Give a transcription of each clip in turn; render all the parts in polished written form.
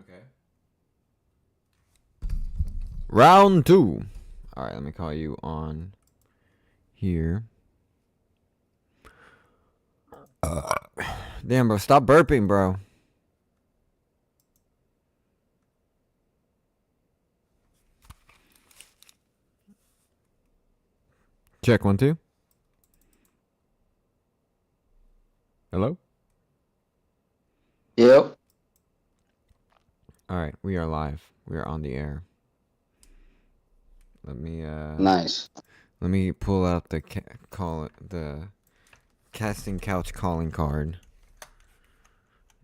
Okay. Round 2. All right, let me call you on here. Damn, bro, stop burping, bro. Check 1 2. Hello? Yep. All right, we are live. We are on the air. Let me Nice. let me pull out the the casting couch calling card.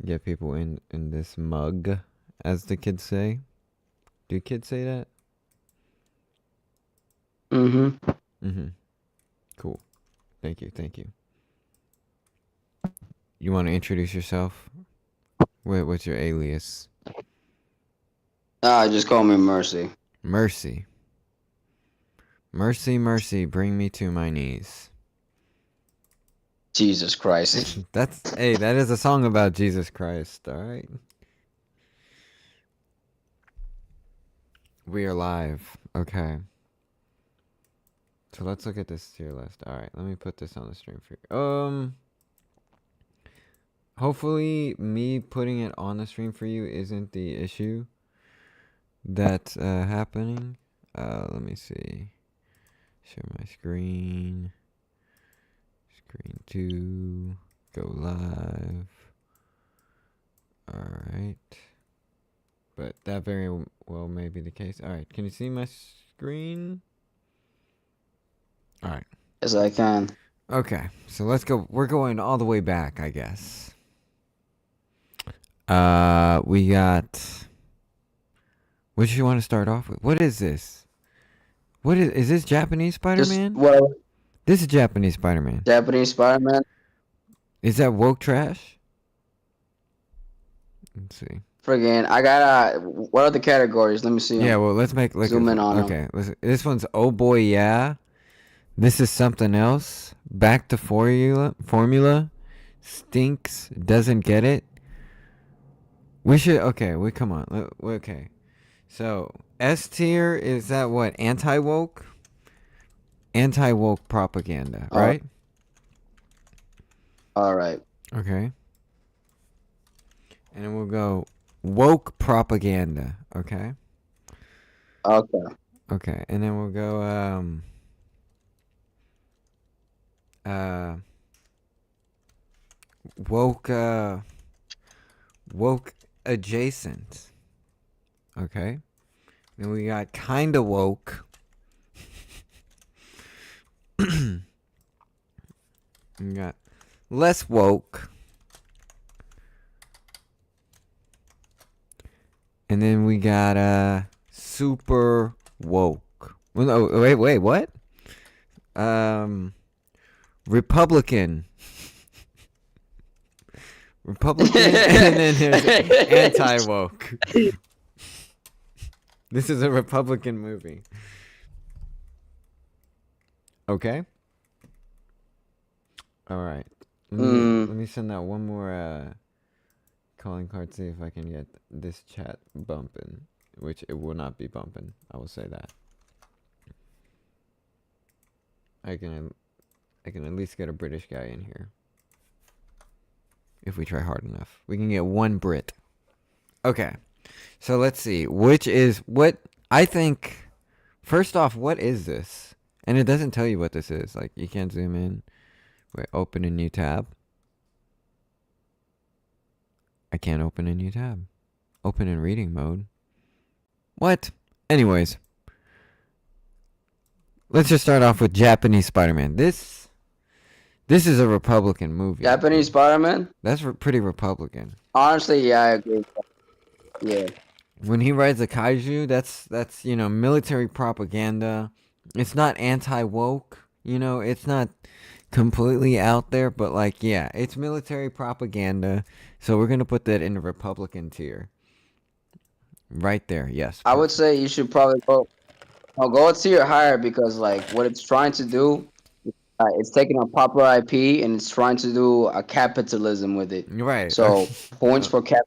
Get people in this mug, as the kids say. Do kids say that? Mm-hmm. Mm-hmm. Cool. Thank you. Thank you. You want to introduce yourself? What's your alias? Just call me Mercy. Mercy. Mercy, mercy, bring me to my knees. Jesus Christ. Hey, that is a song about Jesus Christ, alright? We are live. Okay. So let's look at this tier list. Alright, let me put this on the stream for you. Hopefully me putting it on the stream for you isn't the issue that's happening. Let me see. Share my screen. Screen 2. Go live. Alright. But that very well may be the case. Alright, can you see my screen? Alright. Yes, I can. Okay, so let's go. We're going all the way back, I guess. We got... What do you want to start off with? What is this? Is this Japanese Spider-Man? This is Japanese Spider-Man. Japanese Spider-Man? Is that woke trash? Let's see. Friggin', I got what are the categories? Let me see. Yeah, well, let's make zoom in on them. Okay, this one's oh boy yeah. This is something else. Back to formula. Stinks. Doesn't get it. We should. Okay, come on. Okay. So S tier is that what? Anti woke. Anti woke propaganda, right? All right. Okay. And then we'll go woke propaganda. Okay. Okay. Okay, and then we'll go woke adjacent. Okay. Then we got kinda woke. We got less woke. And then we got super woke. Well, no, wait, what? Republican. Republican, and then there's anti-woke. This is a Republican movie. Okay. All right. Let me send out one more calling card. See if I can get this chat bumping, which it will not be bumping. I will say that. I can at least get a British guy in here. If we try hard enough. We can get one Brit. Okay. So let's see. Which is what I think. First off, what is this? And it doesn't tell you what this is. Like, you can't zoom in. Wait, open a new tab. I can't open a new tab. Open in reading mode. What? Anyways. Let's just start off with Japanese Spider-Man. This is a Republican movie. Japanese Spider-Man? That's pretty Republican. Honestly, yeah, I agree. Yeah. When he rides a kaiju, that's military propaganda. It's not anti-woke, it's not completely out there, but yeah, it's military propaganda. So we're gonna put that in the Republican tier. Right there, yes. I would say you should probably go a tier higher because what it's trying to do It's taking a popular IP and it's trying to do a capitalism with it. Right. So points Uh, for cap.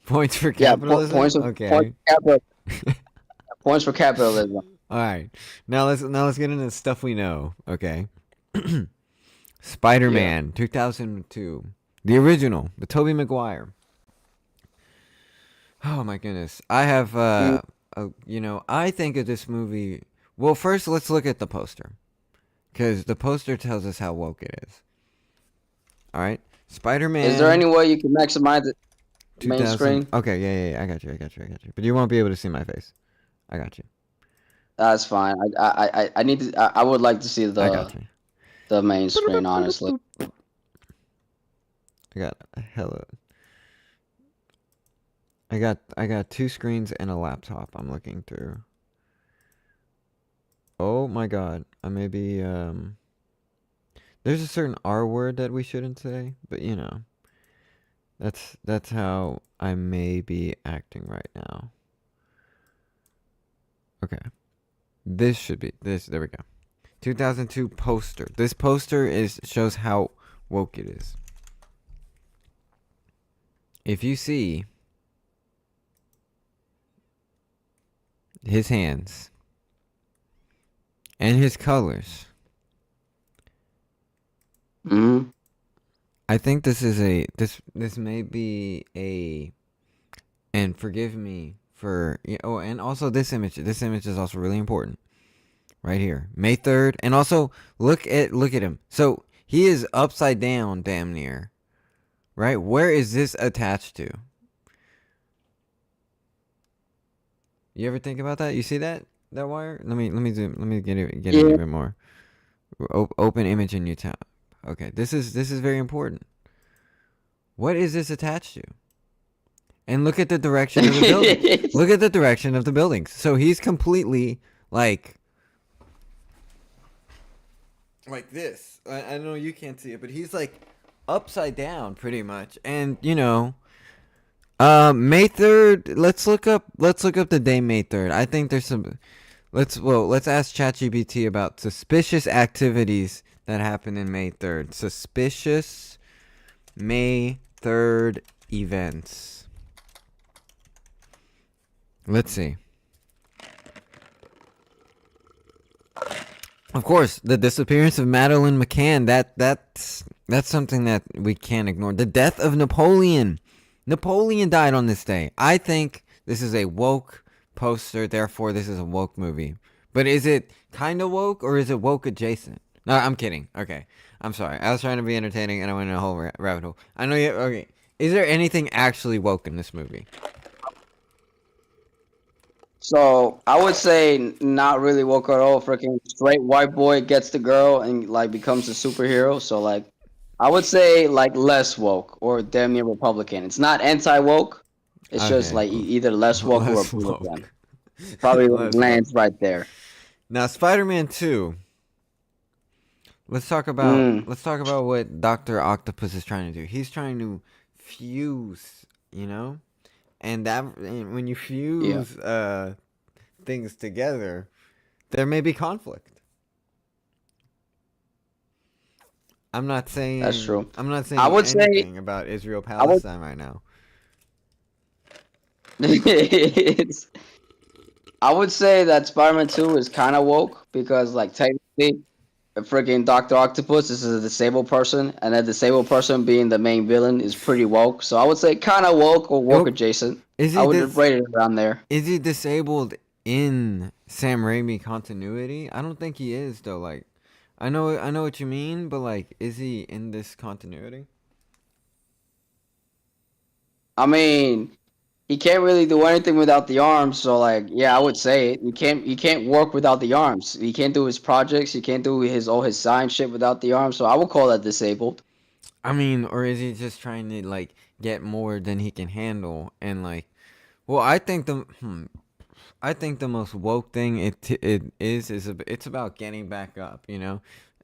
Points for Yeah, capitalism. points Okay. for capital points for capitalism. All right. Now let's get into stuff we know. Okay. Yeah. Spider-Man 2002, the original, the Tobey Maguire. Oh my goodness. I have Mm, I think of this movie. Well, first let's look at the poster cuz the poster tells us how woke it is. All right? is there Spider-Man any way you can maximize the main 2000. screen? Okay, yeah. I got you. But you won't be able to see my face. I got you. That's fine. I need to. I would like to see I got you. the main screen. Honestly, I got hella I got two screens and a laptop I'm looking through. Oh my god. I may be there's a certain R word that we shouldn't say, but that's how I may be acting right now. Okay. This should be this there we go. 2002 poster. This poster is shows how woke it is. If you see his hands and his colors, hmm I think this may be a, and forgive me for and also this image. This image is also really important right here, May 3rd, and also look at him. So he is upside down, damn near, right? Where is this attached to? You ever think about that? You see that wire? Let me zoom. Let me get it yeah. even more. Open image in your tab. Okay, this is very important. What is this attached to? And look at the direction of the building. Look at the direction of the buildings. So he's completely like this. I know you can't see it, but he's like upside down pretty much. And May 3rd, let's look up the day May 3rd. I think there's some let's ask ChatGPT about suspicious activities that happened in May 3rd. Suspicious May 3rd events. Let's see. Of course, the disappearance of Madeleine McCann, that's something that we can't ignore. The death of Napoleon. Napoleon died on this day. I think this is a woke poster, therefore this is a woke movie. But is it kind of woke or is it woke adjacent? No, I'm kidding. Okay. I'm sorry. I was trying to be entertaining and I went in a whole rabbit hole. I know you. Okay. Is there anything actually woke in this movie? So I would say not really woke at all. Freaking straight white boy gets the girl and like becomes a superhero. So like, I would say like less woke or damn near Republican. It's not anti woke. It's just Okay. like either less woke or Less Republican. woke. Probably Less woke. lands right there. Now, Spider-Man 2. Let's talk about Mm, let's talk about what Doctor Octopus is trying to do. He's trying to fuse, and when you yeah, fuse things together, there may be conflict. I'm not that's saying true. I'm not I saying would say anything about Israel I would. Palestine right now. it's, I would say that Spider-Man 2 is kind of woke because like technically a freaking Doctor Octopus is a disabled person, and that disabled person being the main villain is pretty woke. So I would say kind of woke or woke Oh, adjacent. is I he would dis- rate it around there. is he disabled in Sam Raimi continuity? I don't think he is though. Like, I know what you mean, but like, is he in this continuity? I mean, he can't really do anything without the arms. So like, yeah, I would say it. You can't work without the arms. He can't do his projects. He can't do his science shit without the arms. So I would call that disabled. I mean, or is he just trying to like get more than he can handle and like? Well, I think the most woke thing it's about getting back up,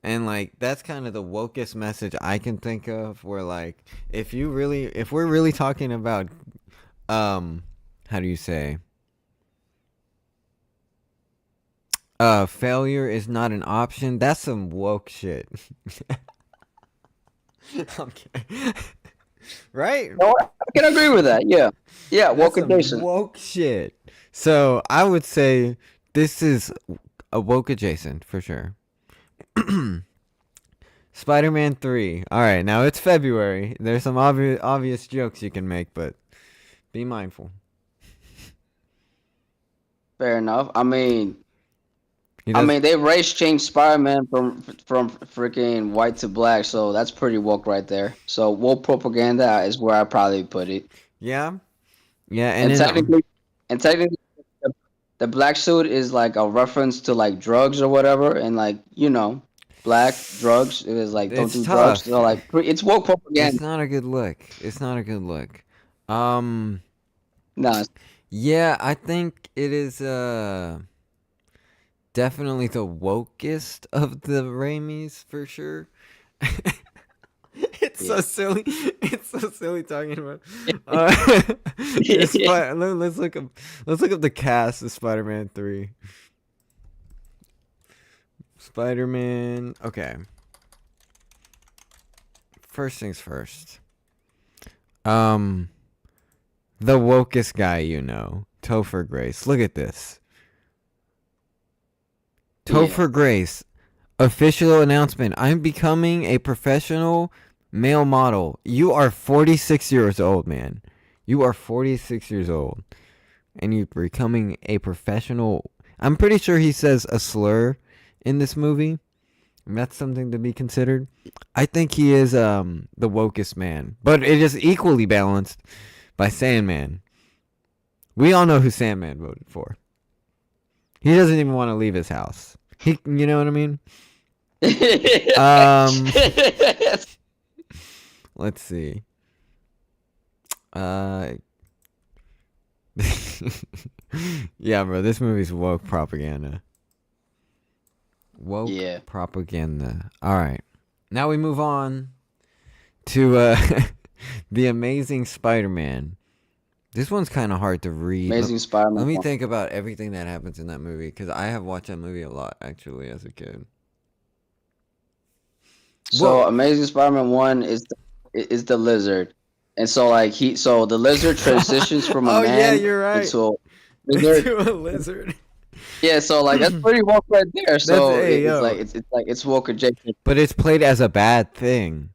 and like that's kind of the wokest message I can think of. Where like if we're really talking about how do you say failure is not an option. That's some woke shit. I'm kidding. Right? No, I can agree with that. Yeah, yeah, That's woke some adjacent. woke shit. So I would say this is a woke adjacent for sure. Spider-Man 3. All right, now it's February. There's some obvious jokes you can make, but be mindful. Fair enough. He I does. mean, they race changed Spider-Man from freaking white to black, so that's pretty woke right there. So woke propaganda is where I probably put it. Yeah, yeah, and And then technically, the, the black suit is like a reference to like drugs or whatever, and like black drugs. It is like don't it's do drugs. tough. So like it's woke propaganda. It's not a good look. It's not a good look. Um, No, yeah, I think it is definitely the wokest of the Raimis for sure. It's so yeah. silly. It's so silly talking about. Uh, let's look up. Let's look up the cast of Spider-Man 3. Spider-Man. Okay. First things first. Um, the wokest guy you know, Topher Grace. Look at this. Yeah. Topher Grace, official announcement. I'm becoming a professional male model. You are 46 years old, man. You are 46 years old. And you're becoming a professional. I'm pretty sure he says a slur in this movie. And that's something to be considered. I think he is the wokest man. But it is equally balanced by Sandman. We all know who Sandman voted for. He doesn't even want to leave his house. You know what I mean? Um, let's see. Uh, yeah, bro, this movie's woke propaganda. Woke Yeah. propaganda. All right, now we move on to the Amazing Spider-Man. This one's kind of hard to read. Amazing Spider-Man. Let me think about everything that happens in that movie because I have watched that movie a lot actually as a kid. So Whoa. Amazing Spider-Man 1 is the lizard. And so like the lizard transitions from a Oh yeah, man you're right. into a lizard. To a lizard. Yeah, so like that's pretty woke right there. That's So hey it's yo. like it's woke adjacent. But it's played as a bad thing.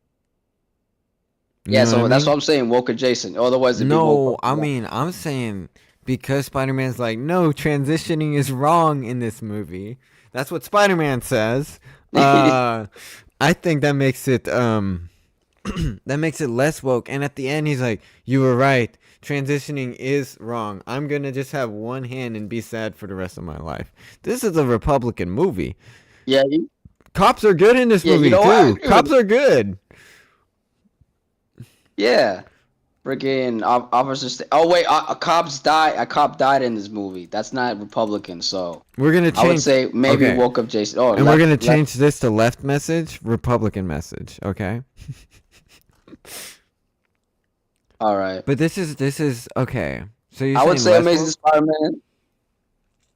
You Yeah, know what I so that's what mean? I'm saying, woke adjacent. Otherwise it'd be woke No, I propaganda. mean I'm saying because Spider-Man's like, no, transitioning is wrong in this movie. That's what Spider-Man says. I think that makes it that makes it less woke. And at the end he's like, you were right. Transitioning is wrong. I'm gonna just have one hand and be sad for the rest of my life. This is a Republican movie. Yeah, Cops are good in this yeah, you movie know what? I too. agree with Cops it. are good. Yeah. Freaking oh wait, a cop died in this movie. That's not Republican, so We're gonna I would change. say maybe Okay, woke up Jason. Oh, and we're gonna left. change this to left message, Republican message. Okay, All right. but this is okay. So you're I would saying say less Amazing woke? Spider-Man.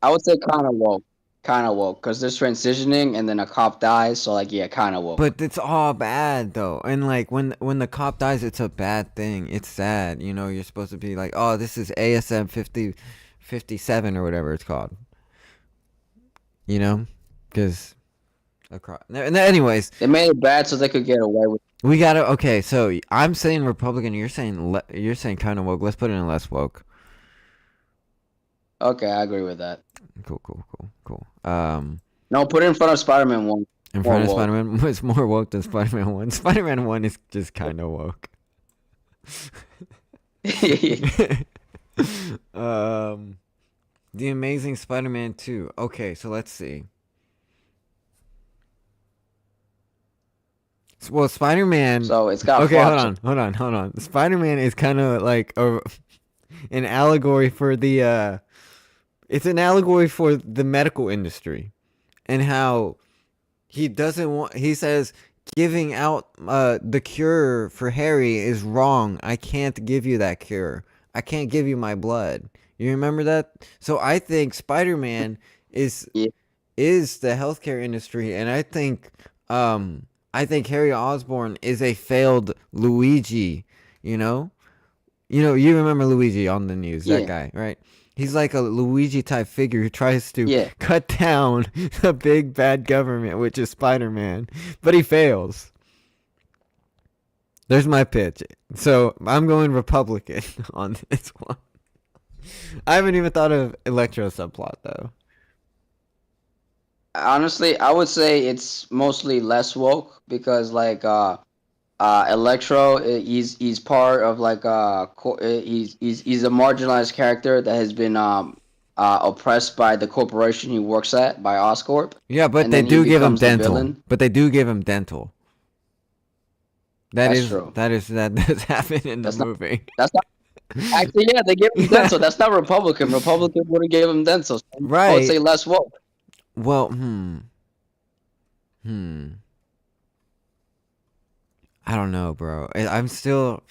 I would say kind of woke, because there's transitioning and then a cop dies. So like, yeah, kind of woke. But it's all bad though, and like when the cop dies, it's a bad thing. It's sad. You know, you're supposed to be like, oh, this is ASM 57 or whatever it's called. You know, because across. Anyways, They made it bad so they could get away with. we gotta. Okay, so I'm saying Republican. You're saying kind of woke. Let's put it in less woke. Okay, I agree with that. Cool. No, put it in front of Spider-Man 1. In More front of woke. Spider-Man, it's more woke than Spider-Man 1. Spider-Man 1 is just kind of woke. um, The Amazing Spider-Man 2. Okay, so let's see. Well, Spider-Man. So it's got Okay, flops. hold on. Spider-Man is kind of like an allegory for the. It's an allegory for the medical industry, and how he doesn't want. He says giving out the cure for Harry is wrong. I can't give you that cure. I can't give you my blood. You remember that? So I think Spider-Man is Yeah. is the healthcare industry, and I think Harry Osborn is a failed Luigi. You know, you remember Luigi on the news, that Yeah, guy, right? He's like a Luigi type figure who tries to yeah. cut down the big bad government, which is Spider-Man, but he fails. There's my pitch. So I'm going Republican on this one. I haven't even thought of Electro subplot though. Honestly, I would say it's mostly less woke because Electro, he's part of he's a marginalized character that has been oppressed by the corporation he works at, by Oscorp, Yeah, but and they then he do give him becomes the dental. villain. But they do give him dental. That's true. That does happen in the That's not movie. that's not actually, yeah, they gave him dental. That's not Republican. Republican would have gave him dental. So I would Right. say less woke. Well, hmm. I don't know, bro. I'm still.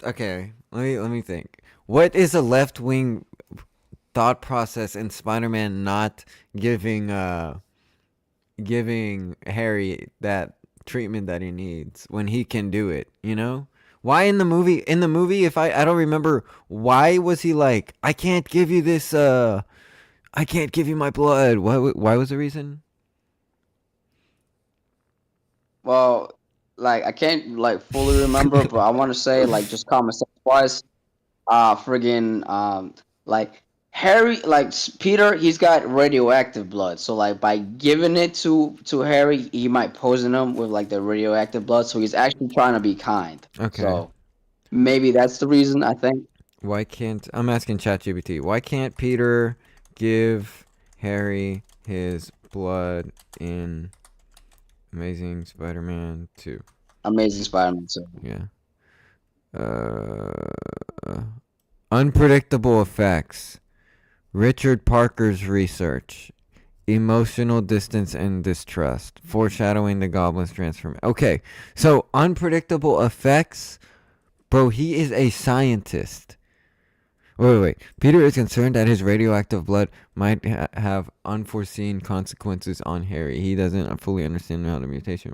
Okay. Let me think. What is a left wing thought process in Spider-Man not giving giving Harry that treatment that he needs when he can do it, you know? Why in the movie if I don't remember why was he like I can't give you this I can't give you my blood. Why was the reason? Well, like I can't like fully remember, but I want to say like just common sense wise, friggin' like Harry, Peter, he's got radioactive blood. So like by giving it to Harry, he might poison him with like the radioactive blood. So he's actually trying to be kind. Okay. So maybe that's the reason. I think. Why can't I'm asking ChatGPT. Why can't Peter give Harry his blood in Amazing Spider-Man 2? Amazing Spider-Man. So Yeah. Uh, unpredictable effects. Richard Parker's research. Emotional distance and distrust. Foreshadowing the Goblin's transformation. Okay, so unpredictable effects. Bro, he is a scientist. Wait. Peter is concerned that his radioactive blood might have unforeseen consequences on Harry. He doesn't fully understand how the mutation.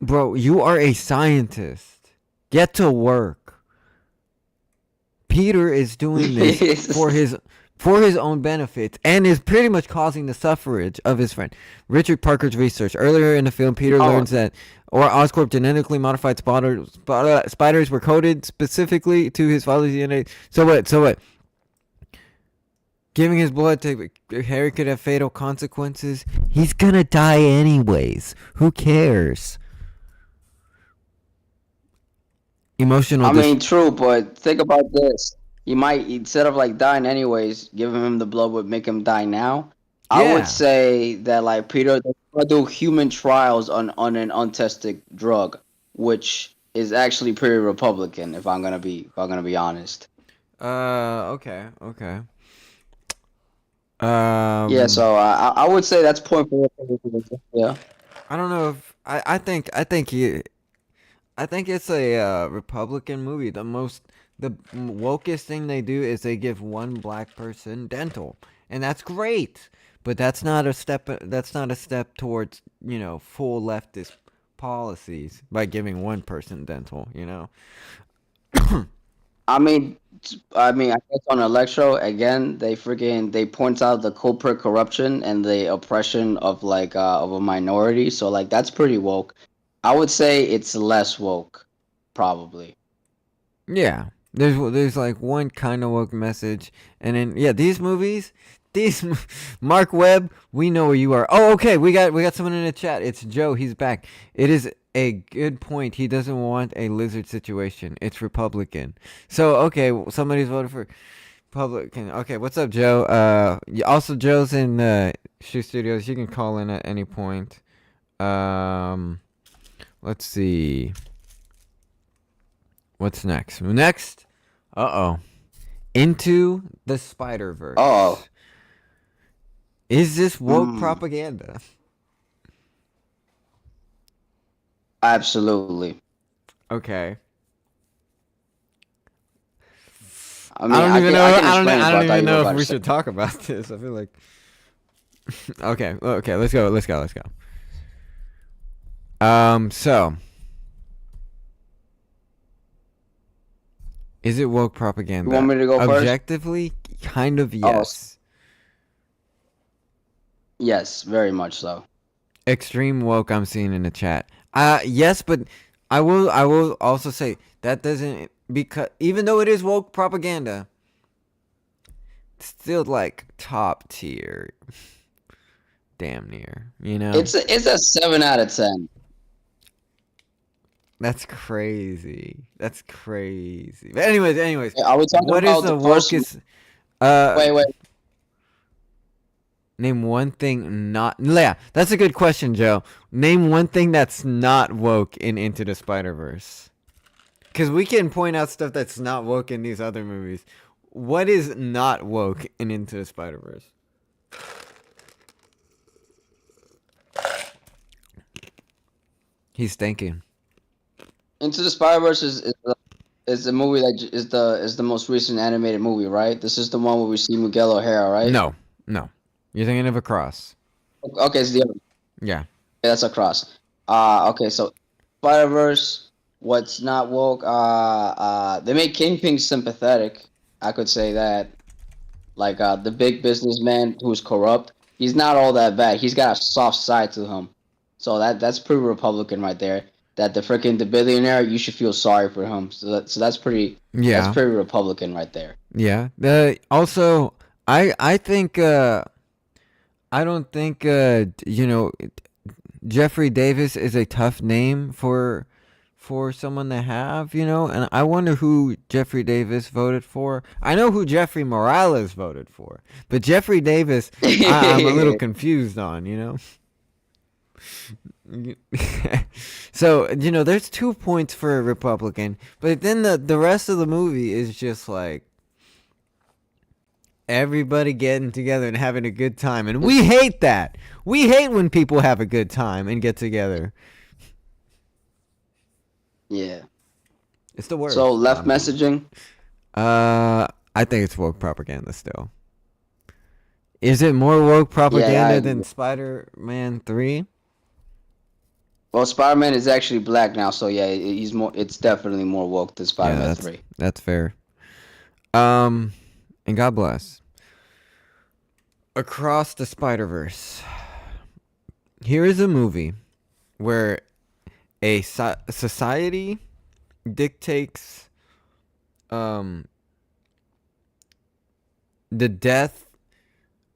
Bro, you are a scientist. Get to work. Peter is doing this for his own benefit and is pretty much causing the suffrage of his friend. Richard Parker's research. Earlier in the film, Peter oh, learns that Oscorp genetically modified spiders were coded specifically to his father's DNA. So what? Giving his blood to Harry could have fatal consequences. He's gonna die anyways. Who cares? Emotional I mean, true, but think about this. You might, instead of like dying anyways, giving him the blood would make him die now. I would Yeah. say that like Peter, they're gonna do human trials on an untested drug, which is actually pretty Republican. If I'm gonna be honest. Okay. Yeah, Um, so I would say that's point for Republican. Yeah, I don't know if I think it's a Republican movie. The wokest thing they do is they give one black person dental, and that's great. But that's not a step. That's not a step towards full leftist policies by giving one person dental. I mean, I guess on Electro again, they point out the corporate corruption and the oppression of of a minority. So like that's pretty woke. I would say it's less woke, probably. Yeah, there's like one kind of woke message, and then yeah, these movies, these Mark Webb, we know where you are. Oh, okay, we got someone in the chat. It's Joe. He's back. It is a good point. He doesn't want a lizard situation. It's Republican. So okay, somebody's voted for Republican. Okay, what's up, Joe? Also Joe's in Shoe Studios. You can call in at any point. Um, let's see. What's next? Next, uh oh, Into the Spider Oh, Verse. Is this woke mm, propaganda? absolutely. Okay. I mean, I can I don't. explain it, I but I don't thought even you were know about if to we say. should talk about this. I feel like. Okay, okay, let's go, let's go, let's go. So is it woke You want propaganda? me to go first? Objectively, kind of Oh, yes. yes, very much so. Extreme woke I'm seeing in the chat. Yes, but I will also say that doesn't, because even though it is woke propaganda, it's still like top tier, damn near, you know? It's a 7 out of 10. That's crazy. That's crazy. But anyways, Are we talking what is about the the first? wokest uh Wait, wait. name one thing not, yeah, that's a good question, Joe. Name one thing that's not woke in Into the Spider-Verse. Because we can point out stuff that's not woke in these other movies. What is not woke in Into the Spider Verse? He's thinking. Into the Spider-Verse is the movie that is the most recent animated movie, right? This is the one where we see Miguel O'Hara, right? No, no. You're thinking of a cross. Okay, it's the other. Yeah. Yeah, that's across. Okay, so Spider-Verse. What's not woke? They make Kingpin sympathetic. I could say that. Like the big businessman who's corrupt. He's not all that bad. He's got a soft side to him. So that's pretty Republican right there. That the billionaire, you should feel sorry for him. So that's Yeah. pretty Republican right there. Yeah. Also, I think I don't think Jeffrey Davis is a tough name for someone to have, and I wonder who Jeffrey Davis voted for. I know who Jeffrey Morales voted for, but Jeffrey Davis, I'm a little confused on. So there's 2 points for a Republican, but then the rest of the movie is just like everybody getting together and having a good time, and we hate that. We hate when people have a good time and get together. Yeah. It's the So worst, left honestly. messaging. I think it's woke propaganda still. Is it more woke Yeah, I propaganda than agree. Spider-Man 3? Well, Spider-Man is actually black now, so yeah, he's more. It's definitely more woke than Yeah, Spider-Man that's 3. that's fair. Um and God bless. Across the Spider-Verse. Here is a movie where a society dictates um the death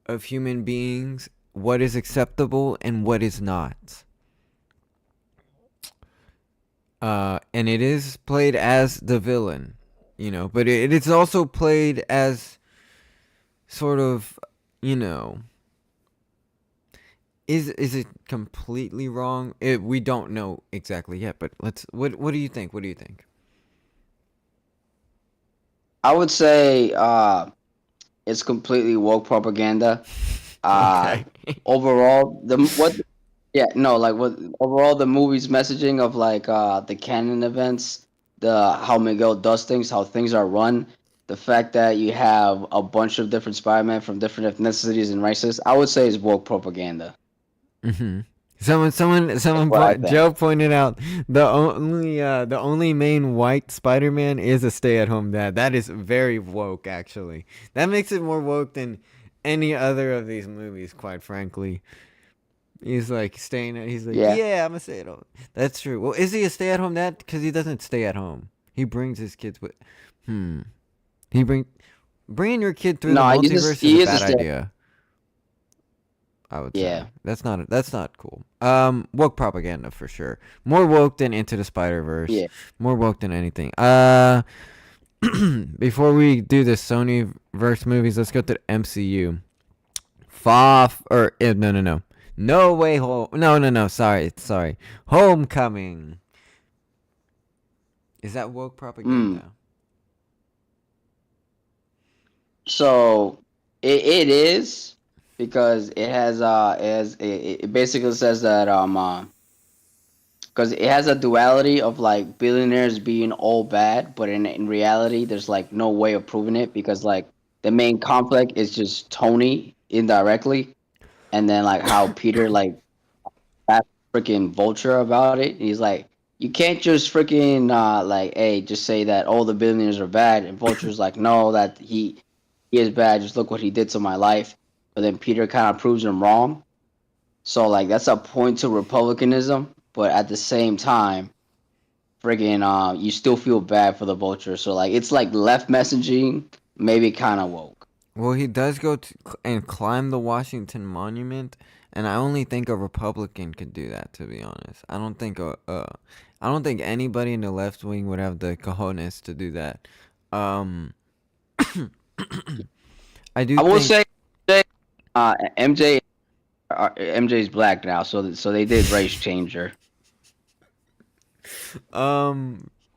of human beings, what is acceptable and what is not. And it is played as the villain, but it's also played as sort of, you know, is it completely wrong? We don't know exactly yet, but let's. What do you think? What do you think? I would say it's completely woke propaganda. Uh, Okay. overall, the what? Yeah, no, like what overall the movie's messaging of like the canon events, the how Miguel does things, how things are run, the fact that you have a bunch of different Spider-Man from different ethnicities and races, I would say is woke propaganda. Mm-hmm. Someone. What I think. Joe pointed out the only main white Spider-Man is a stay-at-home dad. That is very woke, actually. That makes it more woke than any other of these movies, quite frankly. He's like staying. He's like, Yeah. yeah, I'm a stay-at-home. That's true. Well, is he a stay-at-home dad? Because he doesn't stay at home. He brings his kids with. Hmm. He bringing your kid through the No, multiverse is a he is a bad step. idea. I would say Yeah. that's not cool. Woke propaganda for sure. More woke than Into the Spider Verse. Yeah. More woke than anything. Before we do the Sony verse movies, let's go to the MCU. No. No way home. No. Sorry. Homecoming. Is that woke Mm. propaganda? So it is because it basically says that because it has a duality of like billionaires being all bad, but in reality, there's like no way of proving it because like the main conflict is just Tony indirectly. and then like how Peter like that freaking Vulture about it. He's like, you can't just freaking like, hey, just say that all the billionaires are bad, and Vulture's like, no, that he is bad. Just look what he did to my life. But then Peter kind of proves him wrong. So like that's a point to republicanism, but at the same time, friggin' you still feel bad for the vulture. So like it's like left messaging, maybe kind of woke. Well, he does go and climb the Washington Monument, and I only think a Republican could do that. To be honest, I don't think anybody in the left wing would have the cojones to do that. Um, I do I will think. say, MJ, MJ's black now, so they did race change her.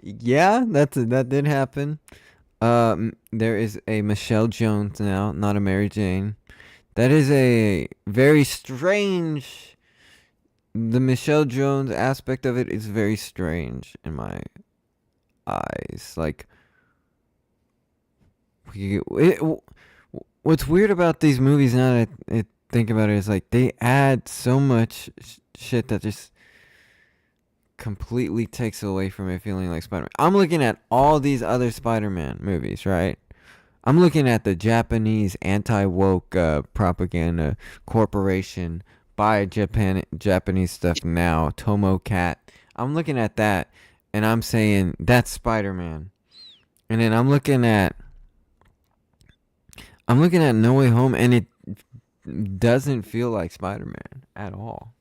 Yeah, that did happen. There is a Michelle Jones now, not a Mary Jane. That is a very strange. The Michelle Jones aspect of it is very strange in my eyes. Like, what's weird about these movies now that I think about it is like they add so much shit that just completely takes away from it feeling like Spider-Man. I'm looking at all these other Spider-Man movies, right? I'm looking at the Japanese anti-woke propaganda corporation by Japanese stuff now, Tomo Cat. I'm looking at that and I'm saying that's Spider-Man. And then I'm looking at No Way Home and it doesn't feel like Spider-Man at all.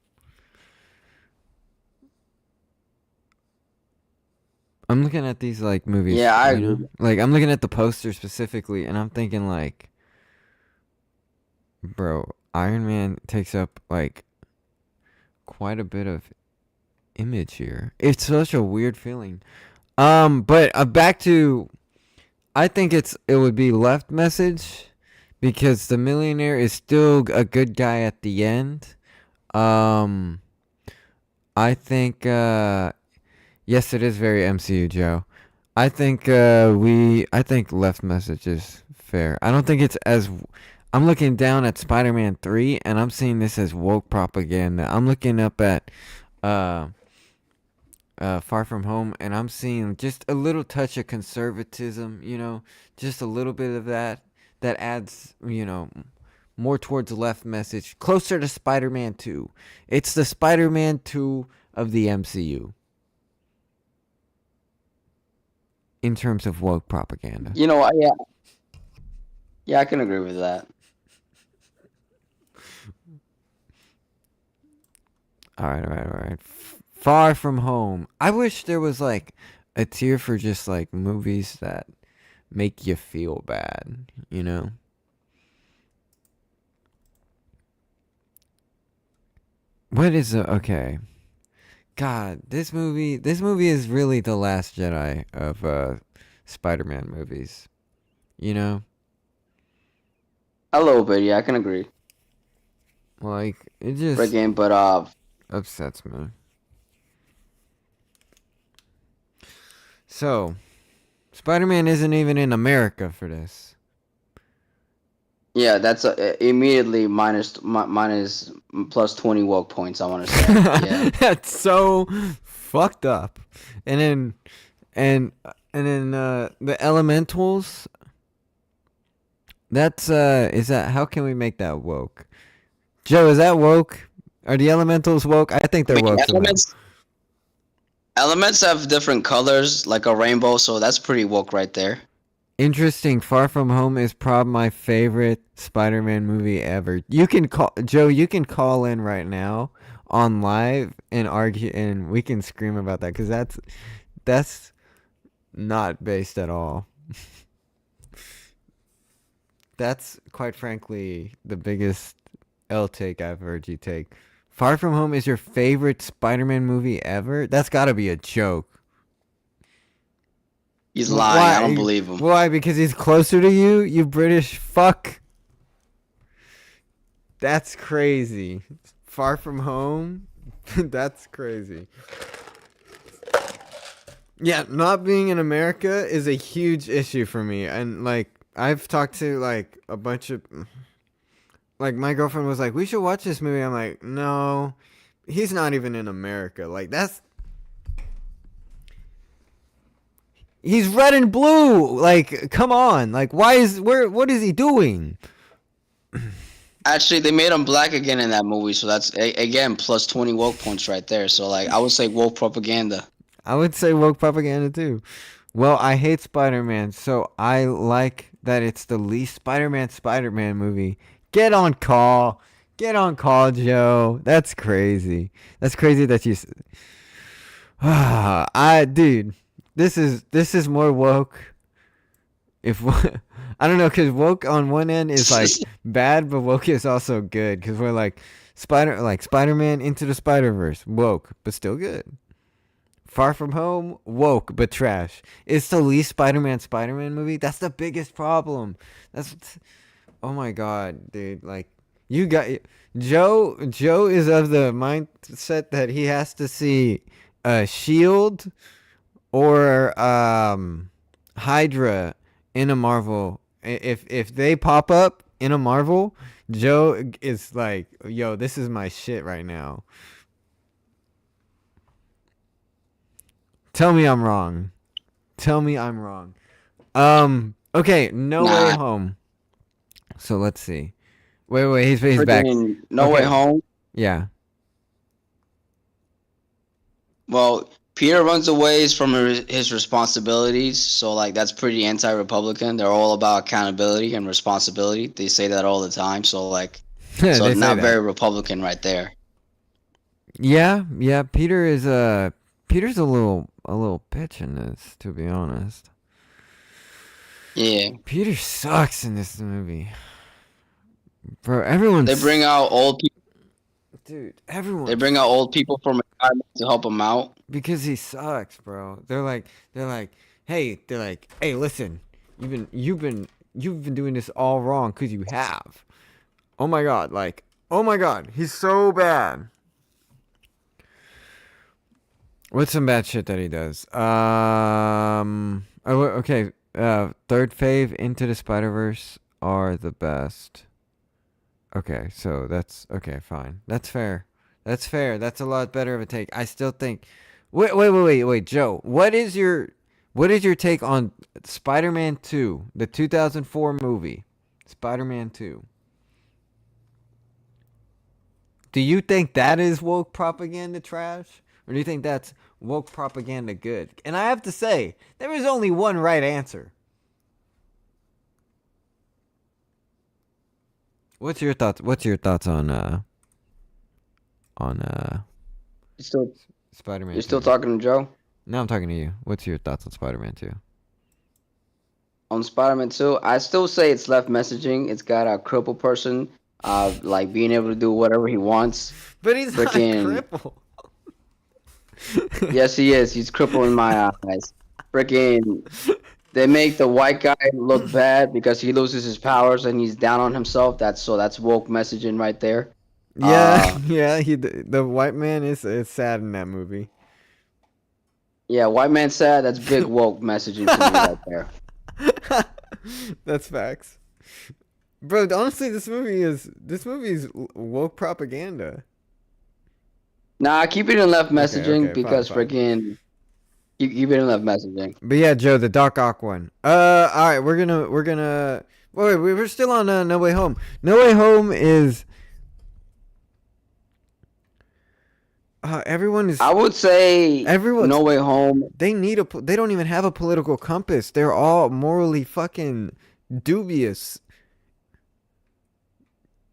I'm looking at these like movies, Yeah, I you agree. know? Like I'm looking at the poster specifically and I'm thinking like, bro, Iron Man takes up like quite a bit of image here. It's such a weird feeling. But back to I think it would be left message because the millionaire is still a good guy at the end. Um I think yes it is very MCU Joe. I think left message is fair. I don't think it's as I'm looking down at Spider-Man 3 and I'm seeing this as woke propaganda. I'm looking up at uh Far From Home, and I'm seeing just a little touch of conservatism, you know, just a little bit of that that adds, you know, more towards left message, closer to Spider-Man 2. It's the Spider-Man 2 of the MCU in terms of woke propaganda. Yeah, yeah, I can agree with that. All right. Far From Home. I wish there was like a tier for just like movies that make you feel bad, you know? What is a okay? God, this movie is really the last Jedi of Spider-Man movies. You know, A little bit, yeah, I can agree. like it just Friggin', but upsets me. So, Spider-Man isn't even in America for this. yeah, that's immediately minus plus 20 woke points. I want to say, yeah. That's so fucked up. And then and the elementals. That's is that how can we make that woke? Joe, is that woke? Are the elementals woke? I think I they're mean, woke somehow. elements have different colors, like a rainbow, so that's pretty woke right there. Interesting. Far From Home is probably my favorite Spider-Man movie ever. You can call Joe. You can call in right now on live and argue, and we can scream about that because that's not based at all. That's quite frankly the biggest L take I've heard you take. Far From Home is your favorite Spider-Man movie ever? That's got to be a joke. He's lying. I don't Why? believe him. Why? Because he's closer to you, you British fuck. That's crazy. Far From Home? That's crazy. Yeah, not being in America is a huge issue for me. And like I've talked to like a bunch of Like my girlfriend was like, "We should watch this movie." I'm like, "No, he's not even in America. Like that's he's red and blue. Like come on. Like why is where what is he doing?" Actually, they made him black again in that movie, so that's again plus 20 woke points right there. So like, I would say woke propaganda. I would say woke propaganda too. Well, I hate Spider-Man, so I like that it's the least Spider-Man movie. Get on call. Get on call, Joe. That's crazy. That's crazy that you dude, this is more woke. If I don't know, cuz woke on one end is like bad, but woke is also good cuz we're like Spider-Man Into the Spider-Verse, woke, but still good. Far From Home, woke but trash. It's the least Spider-Man movie. That's the biggest problem. That's oh my god, dude. Like you got Joe is of the mindset that he has to see a Shield or Hydra in a Marvel. If they pop up in a Marvel, Joe is like, "Yo, this is my shit right now." Tell me I'm wrong. Tell me I'm wrong. Okay, No Way Nah, Home. So let's see. Wait, he's back. freaking No Way Okay, Home. yeah. Well, Peter runs away from his responsibilities, so like that's pretty anti-Republican. They're all about accountability and responsibility. They say that all the time. So like, so They say not that. very Republican right there. Yeah. Peter's a little bitch in this, to be honest. Yeah, Peter sucks in this movie, bro. they bring out old people. Dude, They everyone bring out old people from retirement to help them out. because he sucks, bro. Hey, listen, you've been doing this all wrong because you have. Oh my god, he's so bad. What's some bad shit that he does? Okay. Third fave Into the Spider Verse are the best. Okay, so that's okay. Fine, that's fair. That's fair. That's a lot better of a take. I still think. Wait, Joe. What is your take on Spider-Man 2, the 2004 movie, Spider-Man 2? Do you think that is woke propaganda trash? Or do you think that's woke propaganda good? And I have to say, there is only one right answer. What's your thoughts? What's your thoughts on You still, Spider-Man you're still 2? talking to Joe Now I'm talking to you. What's your thoughts on Spider-Man 2? on Spider-Man 2. I still say it's left messaging. It's got a crippled person, like being able to do whatever he wants. But he's not Freaking crippled. yes, he is. He's crippled in my eyes. Freaking, they make the white guy look bad because he loses his powers and he's down on himself. That's woke messaging right there. Yeah, Uh, yeah. The white man is sad in that movie. yeah, white man sad. That's big woke messaging to me right there. That's facts, bro. Honestly, this movie is woke propaganda. Nah, keep it in left messaging Okay, fine, because fine. freaking keep it in left messaging. But yeah, Joe, the Doc Ock one. All right, we're gonna. Wait, we're still on No Way Home. No Way Home is. Everyone is I would say everyone's. No Way Home. They don't even have a political compass. They're all morally fucking dubious.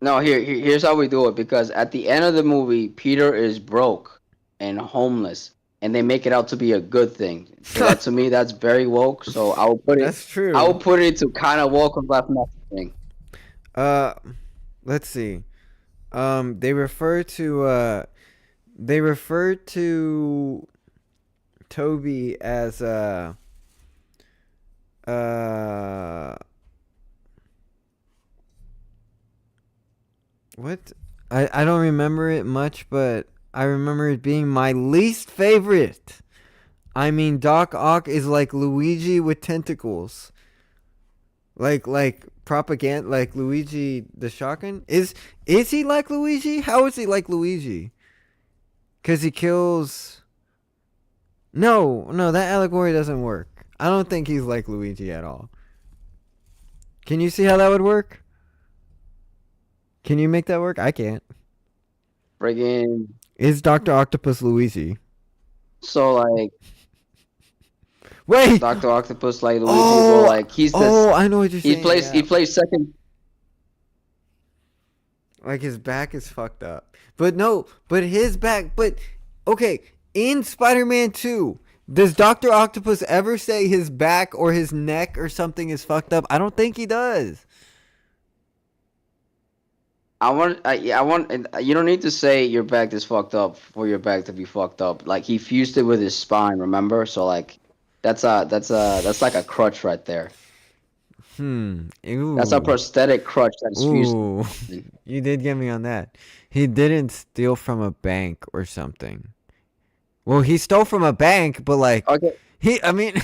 No, here's how we do it because at the end of the movie, Peter is broke and homeless, and they make it out to be a good thing. So that to me, that's very woke. So That's I will true. put it to kind of woke and left messaging. Uh, let's see. They refer to Toby as uh what? I don't remember it much, but I remember it being my least favorite. I mean, Doc Ock is like Luigi with tentacles. Like propaganda, like Luigi the Shotgun. Is he like Luigi? How is he like Luigi? Cause he kills. No, no, that allegory doesn't work. I don't think he's like Luigi at all. Can you see how that would work? Can you make that work? I can't. Friggin' Is Doctor Octopus Luigi? so like Wait. Doctor Octopus like Luigi. Well, Oh, like he's this. oh, I know what you're saying. He Yeah. plays second. Like his back is fucked up. But no, but his back, but okay, in Spider-Man 2, does Dr. Octopus ever say his back or his neck or something is fucked up? I don't think he does. I want. You don't need to say your back is fucked up for your back to be fucked up. Like he fused it with his spine. Remember? So like, that's like a crutch right there. That's a Ooh. prosthetic crutch that's fused. Ooh. You did get me on that. He didn't steal from a bank or something. Well, he stole from a bank, but like Okay. I mean,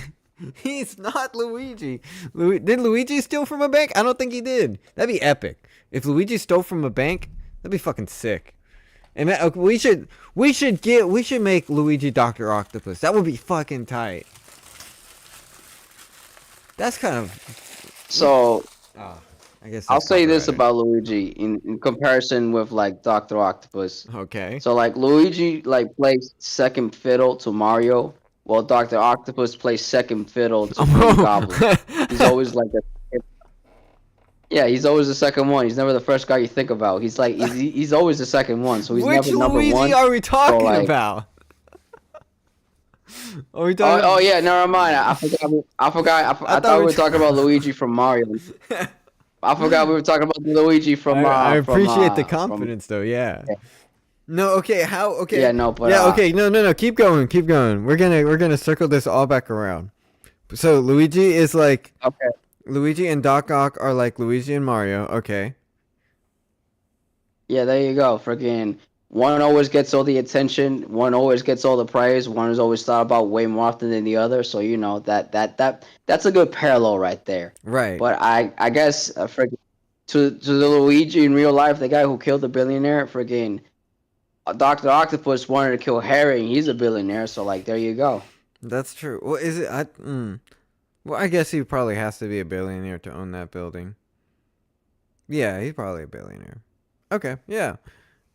he's not Luigi. Did Luigi steal from a bank? I don't think he did. That'd be epic. If Luigi stole from a bank, that'd be fucking sick. And man, okay, we should make Luigi Doctor Octopus. That would be fucking tight. That's kind of. So Oh, I guess I'll that's say this copyrighted. about Luigi in comparison with like Doctor Octopus. Okay. So like Luigi like plays second fiddle to Mario, while Doctor Octopus plays second fiddle to Green Goblin. He's always like a yeah, he's always the second one. He's never the first guy you think about. He's like he's always the second one, so he's Which never number Luigi one. are we So talking like about? Are we oh, talking? yeah, never mind. I thought we were talking about Luigi from Mario. I forgot we were talking about Luigi I appreciate the from confidence though. Yeah. No. Okay. How? yeah, Okay. no, but Yeah. Okay. No. No. No. Keep going. Keep going. We're gonna circle this all back around. So Luigi is like okay. Luigi and Doc Ock are like Luigi and Mario. Okay. Yeah, there you go. Freaking one always gets all the attention, one always gets all the praise, one is always thought about way more often than the other. So you know that's a good parallel right there. Right. But I guess freaking to the Luigi in real life, the guy who killed the billionaire, freaking Doctor Octopus wanted to kill Harry, and he's a billionaire. So like there you go. That's true. Well, is it? Well, I guess he probably has to be a billionaire to own that building. Yeah, he's probably a billionaire. Okay. Yeah.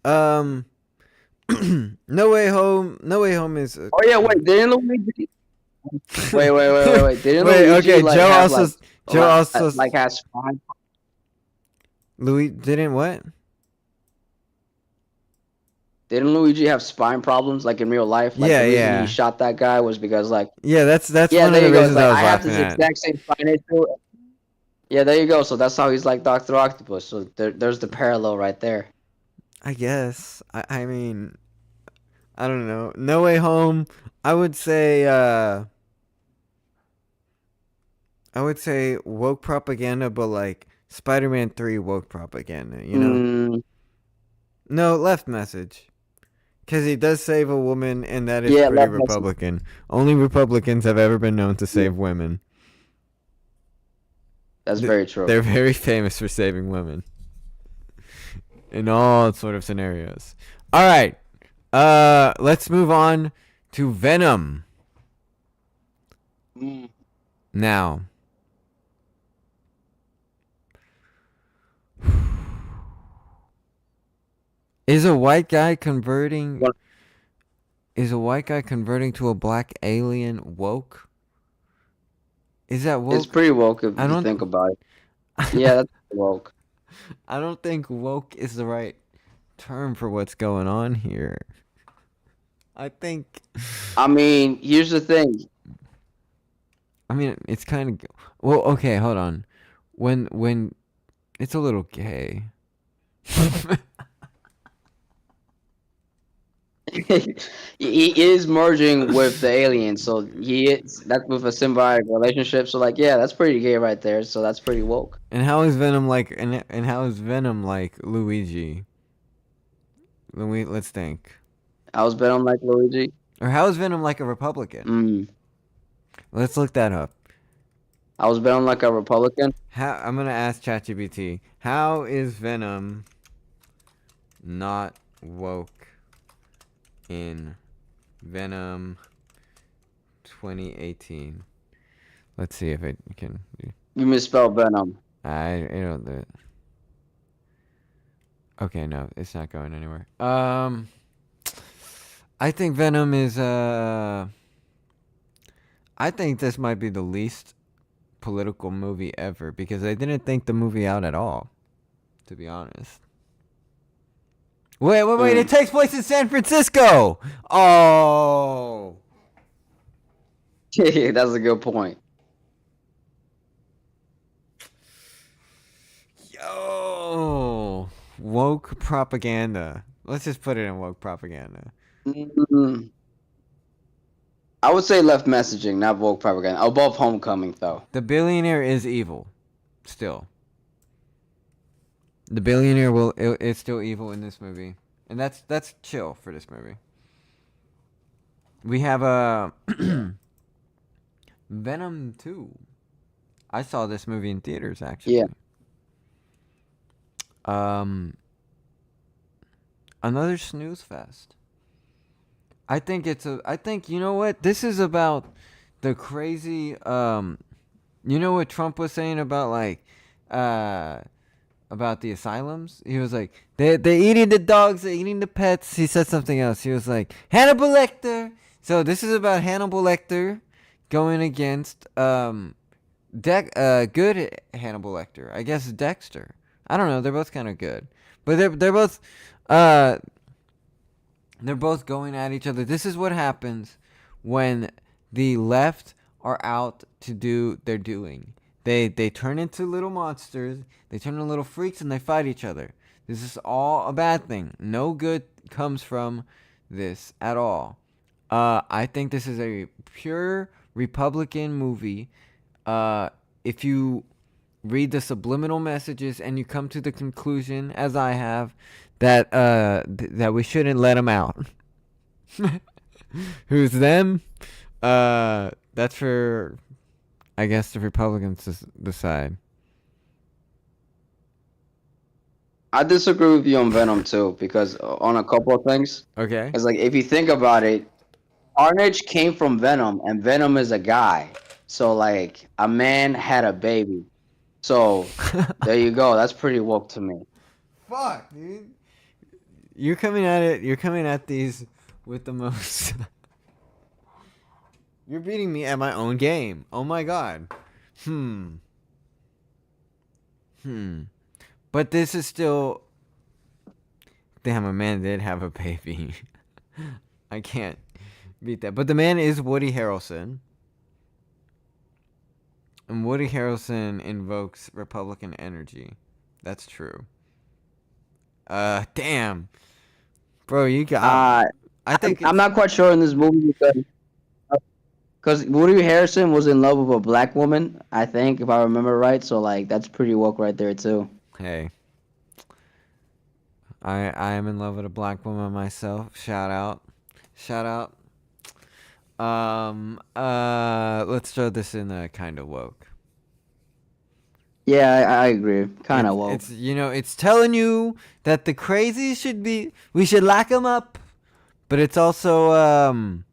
Um. No Way Home. No Way Home is. Oh yeah, wait, didn't Luigi? Wait. Didn't Wait. Luigi Okay. like Joe have also. like Joe also. like has spine Louis didn't what? Didn't Luigi have spine problems like in real life? Like Yeah. the reason he Yeah. shot that guy was because like Yeah. That's yeah, one of there the you go. It's reasons like I was I have laughing this at. exact same spine issue. Yeah, there you go. So that's how he's like Doctor Octopus. So there's the parallel right there. I guess. I mean, I don't know. No Way Home. I would say. I would say woke propaganda, but like Spider-Man 3 woke propaganda. You know. Mm, No, left message. Because he does save a woman, and that is yeah, pretty love message. Republican. Only Republicans have ever been known to save women. That's very true. They're very famous for saving women in all sort of scenarios. All right, let's move on to Venom Mm. now. Is a white guy converting? What- Is a white guy converting to a black alien woke? Is that woke? It's pretty woke if I you don't. think about it. Yeah, that's woke. I don't think woke is the right term for what's going on here. I think. I mean, here's the thing. I mean, it's kind of. Well, okay, hold on. When it's a little gay. He is merging with the aliens, so he is that's with a symbiotic relationship. So like, yeah, that's pretty gay right there. So that's pretty woke. And how is Venom like? And how is Venom like Luigi? Let's think. I was bet on like Luigi. Or how is Venom like a Republican? Mm. Let's look that up. I was betting like a Republican. How I'm gonna ask ChatGPT. How is Venom not woke in Venom 2018? Let's see if it can. You misspelled Venom. I don't do it. Okay, no, it's not going anywhere. I think Venom is I think this might be the least political movie ever because I didn't think the movie out at all, to be honest. Wait! It Mm. takes place in San Francisco. Oh, That's a good point. yo, woke propaganda. Let's just put it in woke propaganda. Mm. I would say left messaging, not woke propaganda. Above Homecoming, though. The billionaire is evil, still. The billionaire is still evil in this movie, and that's chill for this movie. We have a Venom 2. I saw this movie in theaters actually. Yeah. Another snooze fest. I think you know what? This is about the crazy you know what Trump was saying about the asylums? He was like, they're eating the dogs, they're eating the pets. He said something else. He was like, Hannibal Lecter. So this is about Hannibal Lecter going against good Hannibal Lecter. I guess Dexter. I don't know. They're both kind of good, but uh they're both going at each other. This is what happens when the left are out to do their doing. They turn into little monsters. They turn into little freaks and they fight each other. This is all a bad thing. No good comes from this at all. I think this is a pure Republican movie. If you read the subliminal messages and you come to the conclusion, as I have, that that we shouldn't let them out. Who's them? That's for, I guess, the Republicans to decide. I disagree with you on Venom, too, because on a couple of things. Okay. It's like, if you think about it, Carnage came from Venom, and Venom is a guy. So, like, a man had a baby. So, there you go. That's pretty woke to me. Fuck, dude. You're coming at it. You're coming at these with the most. You're beating me at my own game. Oh my god. But this is still. Damn, a man did have a baby. I can't beat that. But the man is Woody Harrelson. And Woody Harrelson invokes Republican energy. That's true. Damn. Bro, you got. I think I'm not quite sure in this movie because Woody Harrison was in love with a black woman, I think, if I remember right. So, like, that's pretty woke right there, too. Hey. I am in love with a black woman myself. Shout out. Shout out. Let's throw this in kind of woke. Yeah, I agree. Kind of woke. It's it's telling you that the crazy we should lock them up, but it's also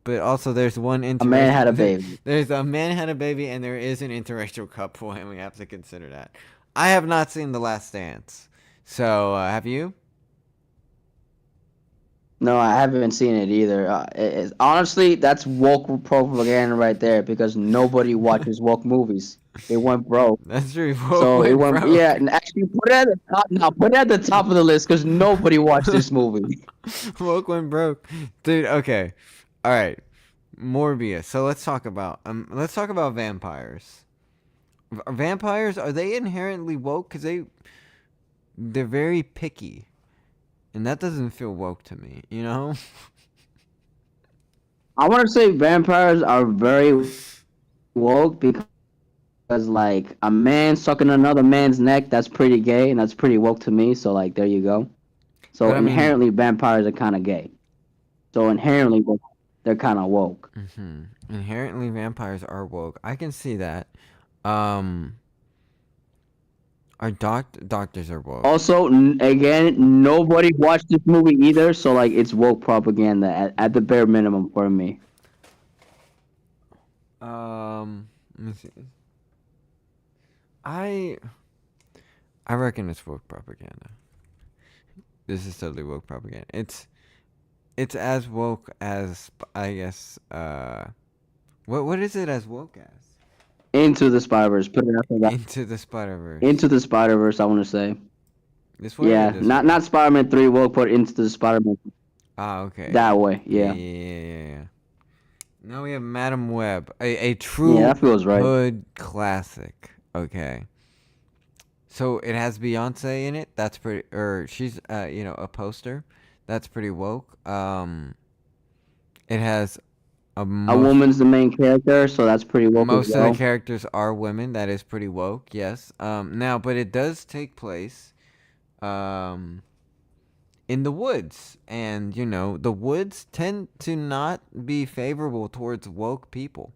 there's one A man had a baby. There's a man had a baby and there is an interracial couple and we have to consider that. I have not seen The Last Dance, so have you? No, I haven't seen it either. Honestly, that's woke propaganda right there because nobody watches woke movies. It went broke. That's true. So it went, broke. yeah, and actually put it at the top. Now put it at the top of the list because nobody watched this movie. Woke went broke, dude. Okay, all right. Morbius. So let's talk about vampires. Vampires, are they inherently woke? Cause they're very picky, and that doesn't feel woke to me. You know. I want to say vampires are very woke because like a man sucking another man's neck, that's pretty gay and that's pretty woke to me. So like there you go. So But I mean- inherently vampires are kind of gay. So inherently they're kind of woke. Inherently, vampires are woke. I can see that. Um, our doctors are woke. Also, again, nobody watched this movie either, so like it's woke propaganda at the bare minimum for me. Let me see. I I reckon it's woke propaganda. This is totally woke propaganda. It's as woke as, I guess. What is it as woke as? Into the Spider Verse, put it after that. Into the Spider Verse. Into the Spider Verse, I want to say. This way or Yeah, this not way? not Spider-Man 3 woke, but into the Spider-Man Ah, okay. that way. Yeah, Yeah, yeah, yeah, yeah, yeah. Now we have Madam Web, a yeah, true that feels right. hood classic. Okay. So it has Beyonce in it. That's pretty, or she's a poster. That's pretty woke. It has a A woman's the main character, so that's pretty woke as most of the well. characters are women. That is pretty woke. Yes. Now, but it does take place um in the woods, and the woods tend to not be favorable towards woke people.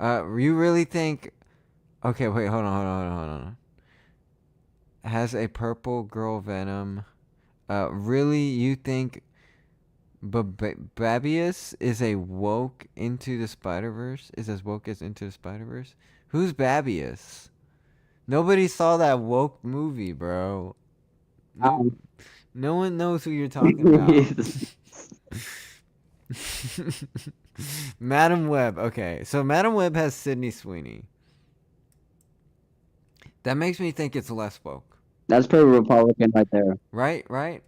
You really think? Okay, wait, hold on. Has a purple girl venom. Really, you think Babius is a woke Into the Spider Verse? Is as woke as Into the Spider Verse? Who's Babius? Nobody saw that woke movie, bro. No, Um, no one knows who you're talking about. Madam Web. Okay, so Madam Web has Sydney Sweeney. That makes me think it's less woke. that's pretty Republican right there. Right, right.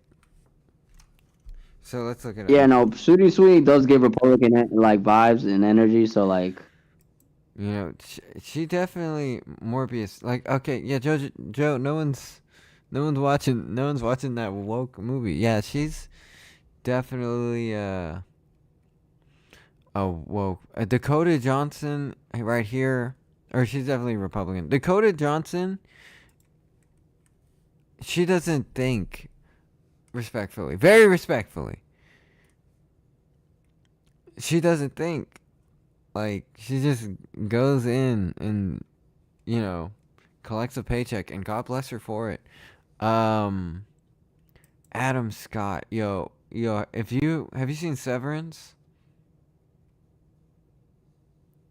So let's look at it. Yeah, no, Sudi Sweeney does give Republican like vibes and energy, so like She definitely Morbius. Like, okay, yeah, Joe. No one's watching that woke movie. Yeah, she's definitely a woke. Dakota Johnson right here, or she's definitely Republican. Dakota Johnson. She doesn't think respectfully, very respectfully. She doesn't think. Like, she just goes in and you know collects a paycheck, and God bless her for it. Um, Adam Scott, yo, if you have you seen Severance?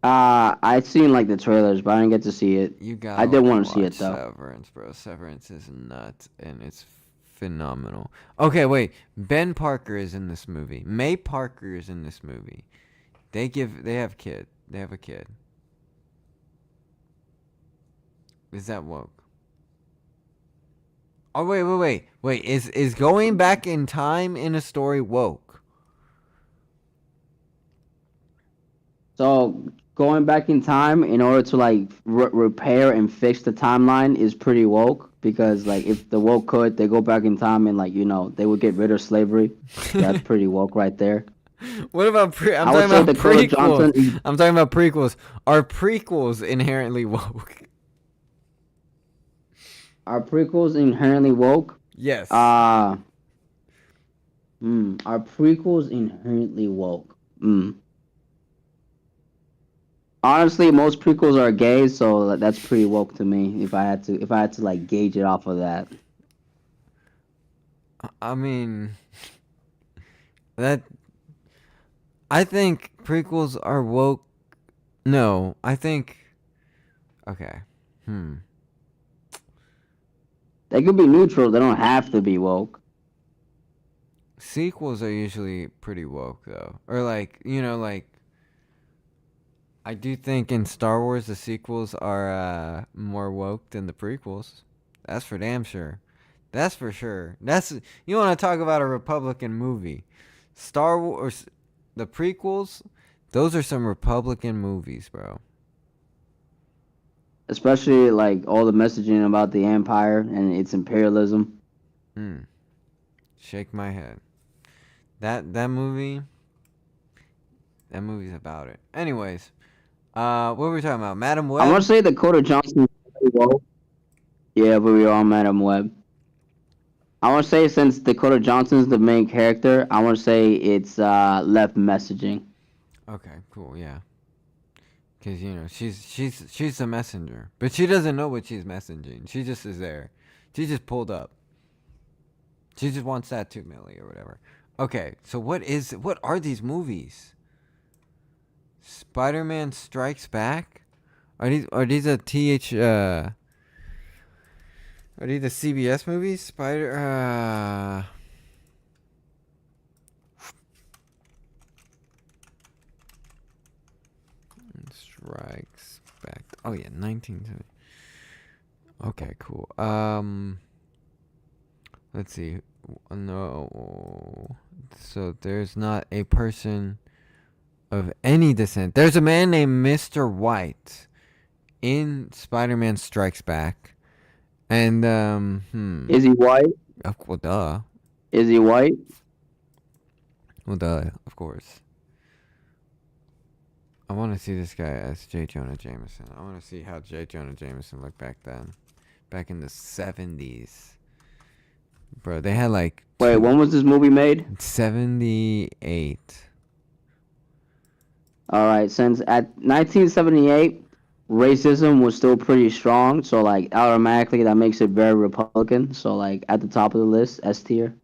I've seen like the trailers, but I didn't get to see it. You I gotta did want to see watch it though. Severance, bro. Severance is nuts and it's phenomenal. Okay, wait. Ben Parker is in this movie. May Parker is in this movie. They have kid. They have a kid. Is that woke? Oh wait. Is going back in time in a story woke? So going back in time in order to like repair and fix the timeline is pretty woke because like if the woke could, they go back in time and like they would get rid of slavery. So that's pretty woke right there. What about I'm I would talking say about Dakota prequels. Johnson is I'm talking about prequels. Are prequels inherently woke? are prequels inherently woke? Yes. Uh are prequels inherently woke? Honestly, most prequels are gay, so that's pretty woke to me. If I had to like gauge it off of that. I mean, that I think prequels are woke. No, I think okay. Hmm. They could be neutral. They don't have to be woke. Sequels are usually pretty woke though. Or like I do think in Star Wars the sequels are more woke than the prequels. That's for damn sure. That's for sure. That's you want to talk about a Republican movie. Star Wars the prequels, those are some Republican movies, bro. Especially like all the messaging about the empire and its imperialism. Hmm. Shake my head. That movie's about it. Anyways, what were we talking about? Madam I want to Web? say Dakota Johnson is pretty woke. Yeah, but we are on Madam Web. I want to say since Dakota Johnson's the main character, I want to say it's left messaging. Okay, cool, yeah. Cause she's the messenger, but she doesn't know what she's messaging. She just is there. She just pulled up. She just wants that 2 milli or whatever. Okay, so what are these movies? Spider-Man Strikes Back? Are these a are these the CBS movies? Strikes Back. Oh yeah, 1970. Okay, cool. Let's see. No. So there's not a person of any descent. There's a man named Mr. White in Spider-Man Strikes Back. And Is he white? well, duh. Is he white? Well, duh, of course. I want to see this guy as J. Jonah Jameson. I want to see how J. Jonah Jameson looked back then. Back in the 70s. Bro, they had like... Wait, when was this movie made? 78. All right, since at 1978, racism was still pretty strong, so like automatically that makes it very Republican. So like at the top of the list, S tier.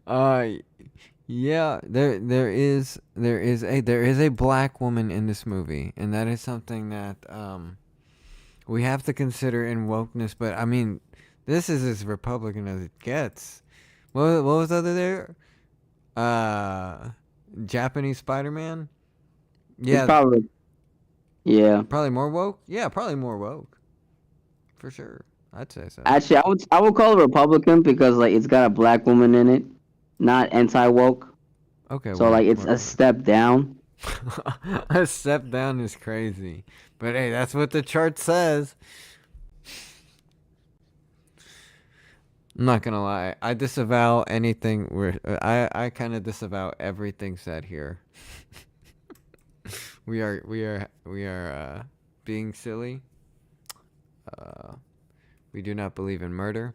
uh yeah, there is a black woman in this movie, and that is something that we have to consider in wokeness, but I mean, this is as Republican as it gets. What was the other there? Japanese Spider-Man? It's Yeah, probably yeah. probably more woke. Yeah, probably more woke. For sure. I'd say so. Actually, I would call it Republican because like it's got a black woman in it, not anti woke. Okay, So like it's a word. step down. A step down is crazy. But hey, that's what the chart says. I'm not gonna lie. I disavow anything. I kind of disavow everything said here. we are being silly. We do not believe in murder.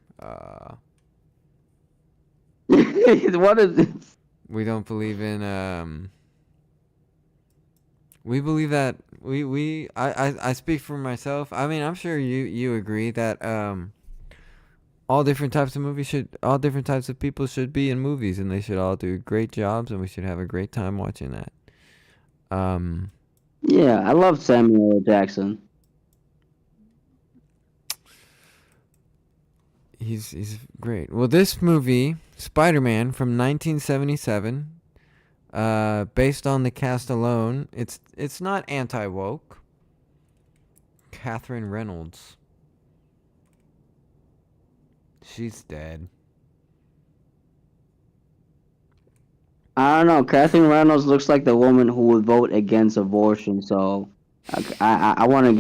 What is this? We don't believe in we believe that I speak for myself. I mean, I'm sure you agree that all different types of people should be in movies, and they should all do great jobs, and we should have a great time watching that. Um Yeah, I love Samuel L. Jackson. he's great. Well, this movie, Spider-Man from 1977, based on the cast alone, it's not anti-woke. Catherine Reynolds. She's dead. I don't know. Catherine Reynolds looks like the woman who would vote against abortion. So I want to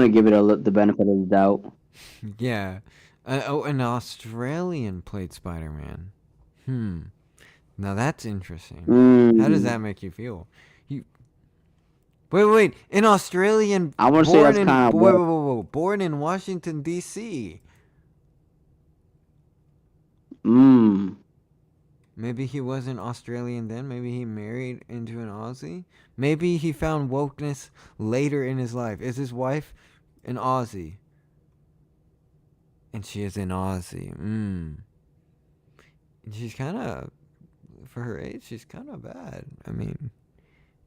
give it the benefit of the doubt. Yeah. An Australian played Spider-Man. Now that's interesting. How does Mm, that make you feel? You wait. An Australian I want to say that's kind of born in Washington D.C. mm. Maybe he wasn't Australian then. Maybe he married into an Aussie. Maybe he found wokeness later in his life. Is his wife an Aussie? And she is an Aussie. And she's kind of, for her age, she's kind of bad. I mean,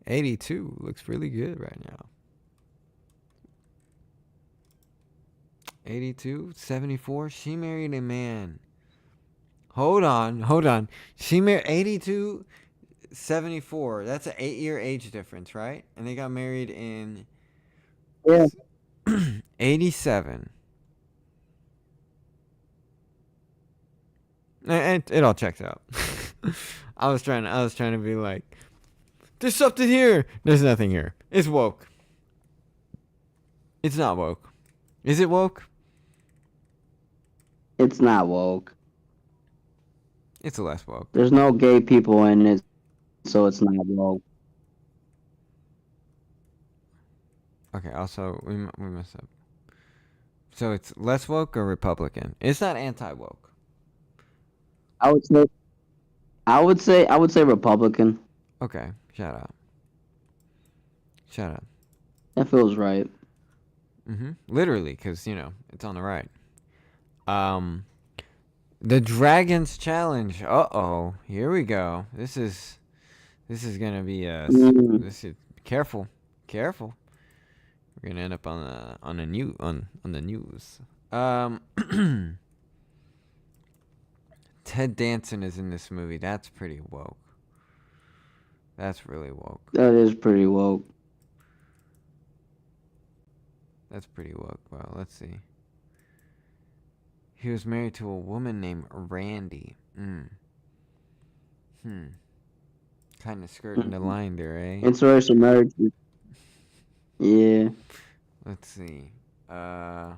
82 looks really good right now. 82, 74. She married a man. Hold on. She married 82, 74. That's an 8-year age difference, right? And they got married in Yeah. 87. And it all checks out. I was trying to be like, there's something here. There's nothing here. It's woke. It's not woke. Is it woke? It's not woke. It's less woke. There's no gay people in it, so it's not woke. Okay. Also, we messed up. So it's less woke or Republican? It's not anti woke. I would say I would say Republican. Okay, shout out. Shout out. That feels right. Literally, because, it's on the right. Um, the Dragons Challenge. Uh-oh. Here we go. This is gonna be Mm. this is careful. Careful. We're gonna end up on the news. Um Ted Danson is in this movie. That's pretty woke. That's really woke. That is pretty woke. That's pretty woke. Well, let's see. He was married to a woman named Randy. Kind of skirting the line there, eh? Interracial marriage. Yeah. Let's see. Well,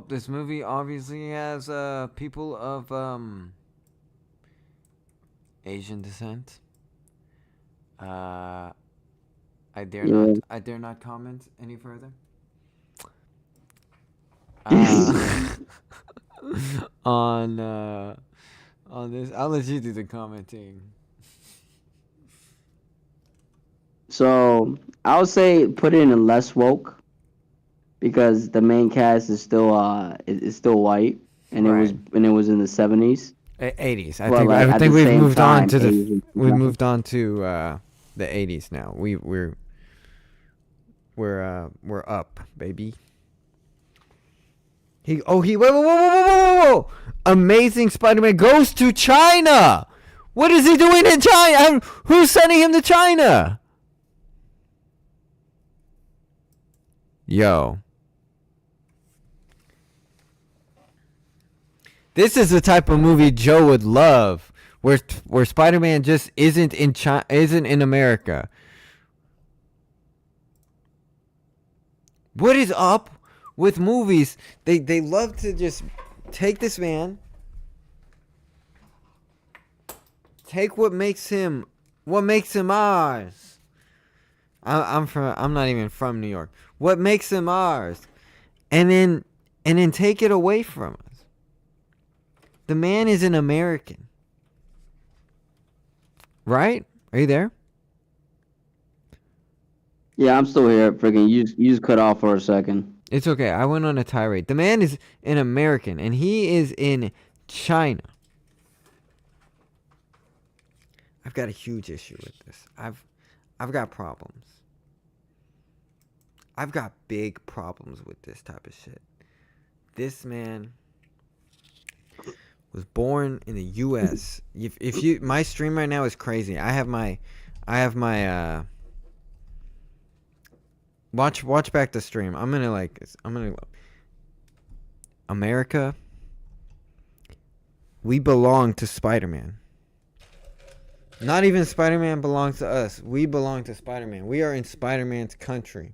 this movie obviously has people of Asian descent. I dare not. Yeah. I dare not comment any further. Uh, on this, I'll let you do the commenting. So I would say put it in less woke because the main cast is still is still white Right. and it was in the 70s. 80s. I But think. like I at think the we've same moved on time, to the. Asian. We've moved on to the 80s now. We're up, baby. Wait, whoa. Amazing Spider-Man goes to China. What is he doing in China? Who's sending him to China? Yo. This is the type of movie Joe would love, where Spider-Man just isn't in China, isn't in America. What is up with movies? They love to just take this man, take what makes him ours. I'm not even from New York. What makes him ours, and then take it away from us. The man is an American. Right? Are you there? Yeah, I'm still here. Freaking, you just cut off for a second. It's okay. I went on a tirade. The man is an American, and he is in China. I've got a huge issue with this. I've got problems. I've got big problems with this type of shit. This man was born in the U.S. If you, my stream right now is crazy. I have my watch back the stream. I'm gonna America. We belong to Spider-Man. Not even Spider-Man belongs to us. We belong to Spider-Man. We are in Spider-Man's country.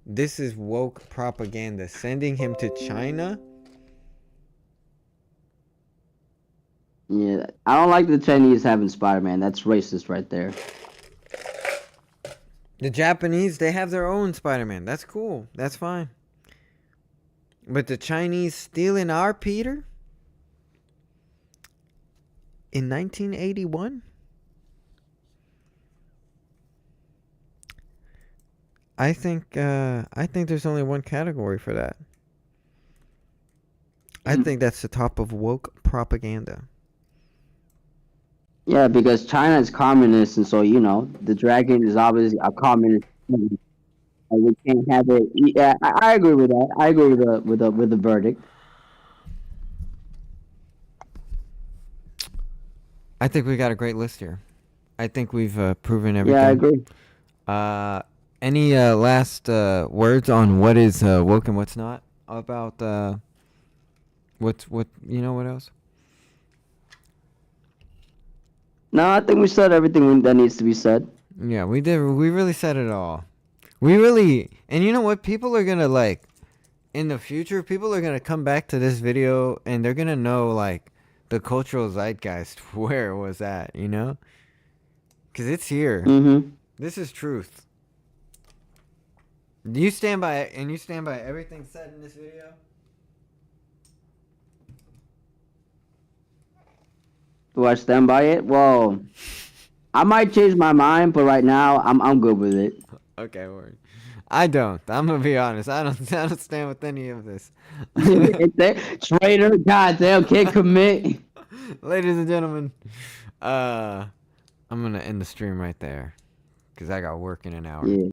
This is woke propaganda. Sending him to China. Yeah, I don't like the Chinese having Spider-Man. That's racist right there. The Japanese, they have their own Spider-Man. That's cool. That's fine. But the Chinese stealing our Peter? In 1981? I think there's only one category for that. I think that's the top of woke propaganda. Yeah, because China is communist, and so the dragon is obviously a communist. And we can't have it. Yeah, I agree with that. I agree with the verdict. I think we got a great list here. I think we've proven everything. Yeah, I agree. Any last words on what is woke and what's not? About what else? No, I think we said everything that needs to be said. Yeah, we did. We really said it all. We really, and you know what? People are gonna like, in the future, people are gonna come back to this video and they're gonna know like the cultural zeitgeist where it was at, because it's here. Mm-hmm. This is truth. Do you stand by it, and you stand by everything said in this video? Do I stand by it? Well, I might change my mind, but right now I'm good with it. Okay, word. I don't. I'm gonna be honest. I don't. I don't stand with any of this. Traitor, goddamn, can't commit. Ladies and gentlemen, I'm gonna end the stream right there because I got work in an hour. Yeah.